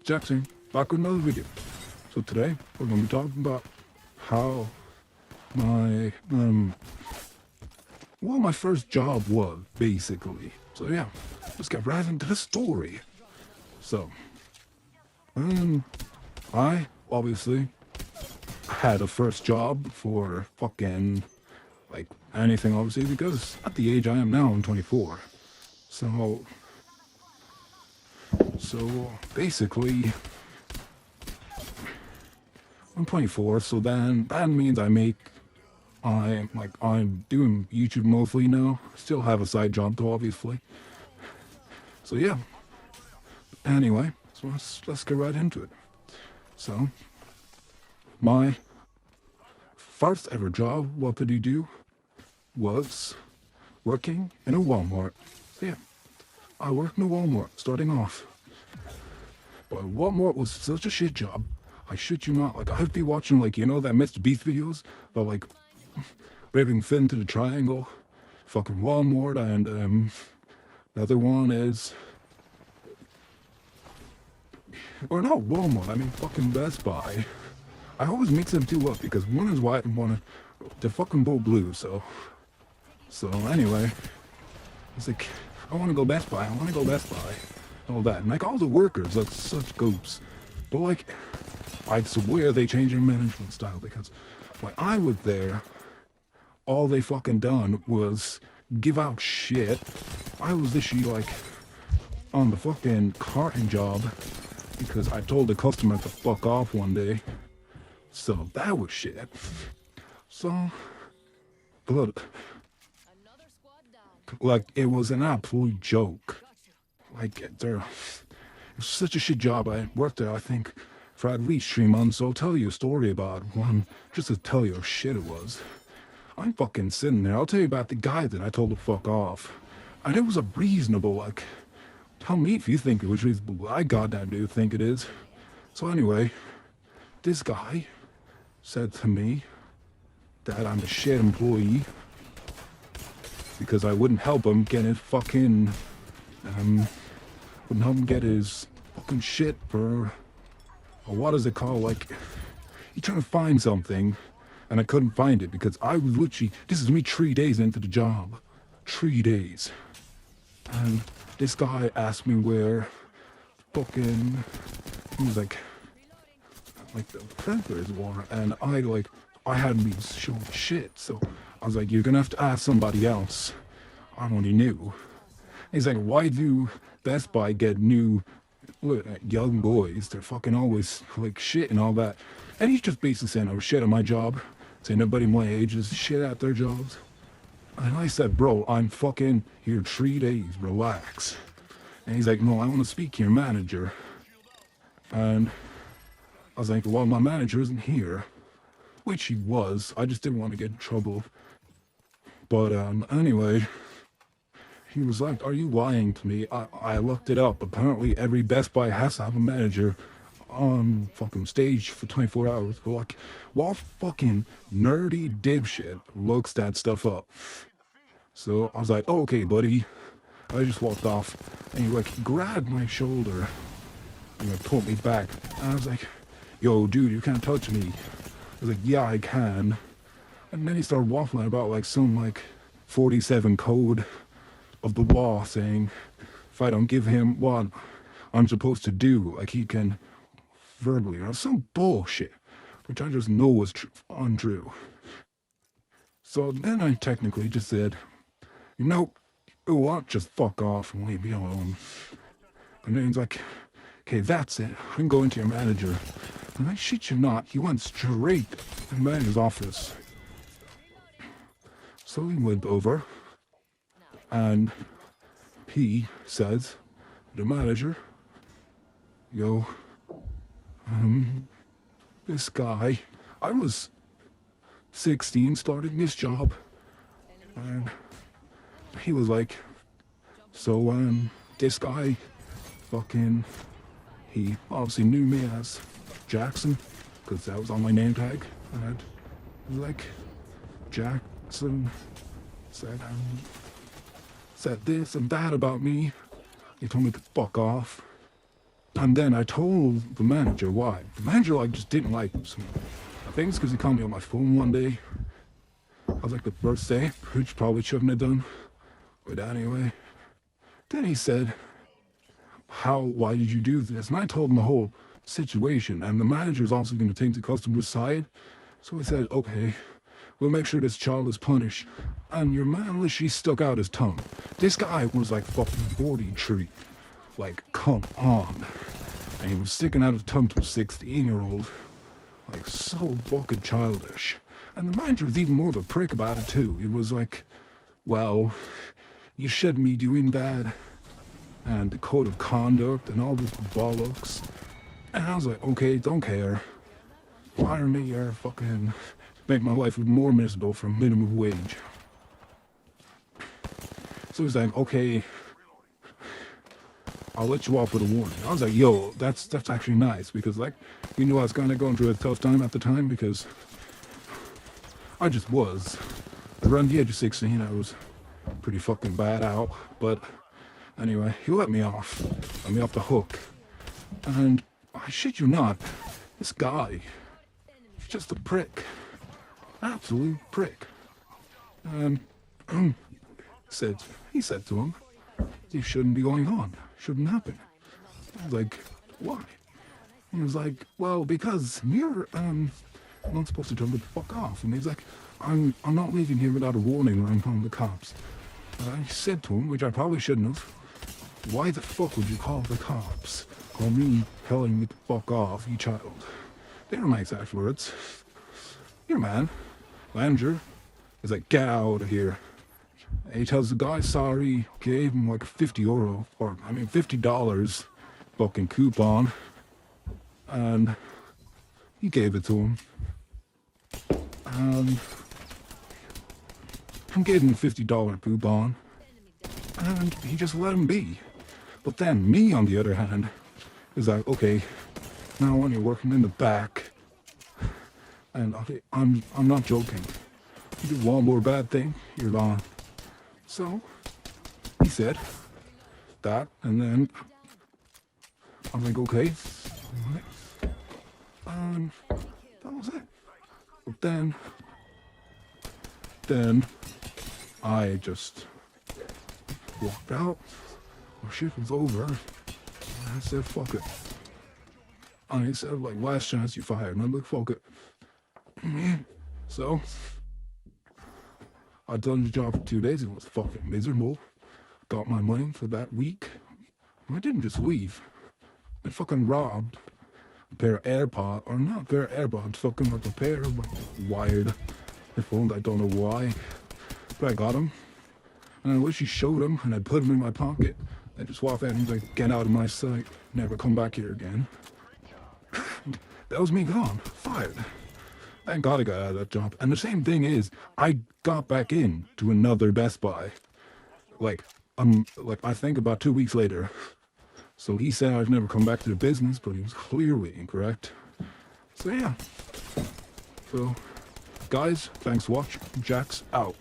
Jackson, back with another video. So today, we're going to be talking about how my, my first job was, basically. So yeah, let's get right into the story. So, I, obviously, had a first job for fucking, like, anything, obviously, because at the age I am now, I'm 24. So basically, I'm 24, so then that means I'm doing YouTube mostly now. Still have a side job though, obviously. So yeah. Anyway, so let's get right into it. So, my first ever job, what did he do? Was working in a Walmart. So yeah, I worked in a Walmart starting off. But Walmart was such a shit job. I shit you not. Like, I'd be watching, like, you know, that Mr. Beast videos about, like, ripping Finn to the triangle. Fucking Walmart, and, the other one is... Or not Walmart, I mean fucking Best Buy. I always mix them two up because one is white and one they're fucking both blue, so... So, anyway. It's like, I want to go Best Buy, all that. And like all the workers, that's such goops. But like, I swear they changed their management style because when I was there, all they fucking done was give out shit. I was literally like on the fucking carting job because I told the customer to fuck off one day. So that was shit. So, but like it was an absolute joke. Like, it was such a shit job. I worked there, I think, for at least 3 months. So I'll tell you a story about one, just to tell you how shit it was. I'm fucking sitting there. I'll tell you about the guy that I told to fuck off. And it was a reasonable, like, tell me if you think it was reasonable. I goddamn do think it is. So anyway, this guy said to me that I'm a shit employee because I wouldn't help him get his fucking, wouldn't help him get his fucking shit for, or what is it called, like, he trying to find something, and I couldn't find it because I was literally, this is me 3 days into the job, 3 days, and this guy asked me where fucking, he was like the feathers were, and I hadn't been shown shit, so I was like, you're gonna have to ask somebody else. I already knew. He's like, why do Best Buy get new young boys? They're fucking always like shit and all that. And he's just basically saying I was shit at my job, saying nobody my age is shit at their jobs. And I said, bro, I'm fucking here 3 days, relax. And he's like, no, I want to speak to your manager. And I was like, well, my manager isn't here. Which he was, I just didn't want to get in trouble. But anyway, he was like, are you lying to me? I looked it up. Apparently every Best Buy has to have a manager on fucking stage for 24 hours. But like, what fucking nerdy dipshit looks that stuff up? So I was like, oh, okay, buddy. I just walked off, and he like grabbed my shoulder and like pulled me back. And I was like, yo, dude, you can't touch me. I was like, yeah, I can. And then he started waffling about like some like 47 code of the law saying if I don't give him what I'm supposed to do, like he can verbally, or some bullshit, which I just know was untrue. So then I technically just said, you know what, just fuck off and leave me alone. And then he's like, okay, that's it, I can go into your manager. And I shit you not, he went straight to the manager's office. So he went over, and he says, the manager, yo, this guy, I was 16 starting this job, and he was like, so, this guy, fucking, he obviously knew me as Jackson, because that was on my name tag, and he was like, Jackson said this and that about me. He told me to fuck off. And then I told the manager why. The manager like just didn't like him. So I think it's because he called me on my phone one day. I was like the first day, which probably shouldn't have done. But anyway. Then he said, why did you do this? And I told him the whole situation. And the manager's also going to take the customer's side. So he said, okay, we'll make sure this child is punished. And your man literally stuck out his tongue. This guy was like fucking 43. Like, come on. And he was sticking out his tongue to a 16-year-old. Like, so fucking childish. And the manager was even more of a prick about it, too. It was like, well, you shouldn't be doing that. And the code of conduct and all this bollocks. And I was like, okay, don't care. Fire me or fucking make my life more miserable for minimum wage. So he's like, okay, I'll let you off with a warning. I was like, yo, that's actually nice because like, you knew I was kind of going through a tough time at the time because I just was. Around the age of 16, I was pretty fucking bad out. But anyway, he let me off the hook. And I shit you not, this guy, he's just a prick. Absolute prick. And he said to him, this shouldn't be going on. Shouldn't happen. I was like, why? He was like, well, because you're not supposed to tell me to fuck off. And he's like, I'm not leaving here without a warning or I'm calling the cops. And I said to him, which I probably shouldn't have, why the fuck would you call the cops? Call me telling me to fuck off, you child. They were my exact words. Your man, manager, is like, get out of here. He tells the guy sorry, gave him like €50, or I mean $50 fucking coupon, and he gave it to him. And he gave him a $50 coupon, and he just let him be. But then me, on the other hand, is like, okay, now when you're working in the back, and okay, I'm not joking. You do one more bad thing, you're gone. So, he said that, and then I'm like, okay, and that was it. But then I just walked out. My shift was over, and I said, fuck it. And he said, like, last chance you fired, and I'm like, fuck it. So, I'd done the job for 2 days. It was fucking miserable. Got my money for that week. I didn't just leave. I fucking robbed a pair of AirPods, or not a pair of AirPods, fucking like a pair of like, wired headphones. I don't know why. But I got them. And I literally showed him, and I put them in my pocket. I just walked out and he's like, get out of my sight. Never come back here again. That was me gone. Fired. Thank God I got out of that job. And the same thing is, I got back in to another Best Buy. Like I think about 2 weeks later. So he said I'd never come back to the business, but he was clearly incorrect. So yeah. So, guys, thanks for watching. Jax out.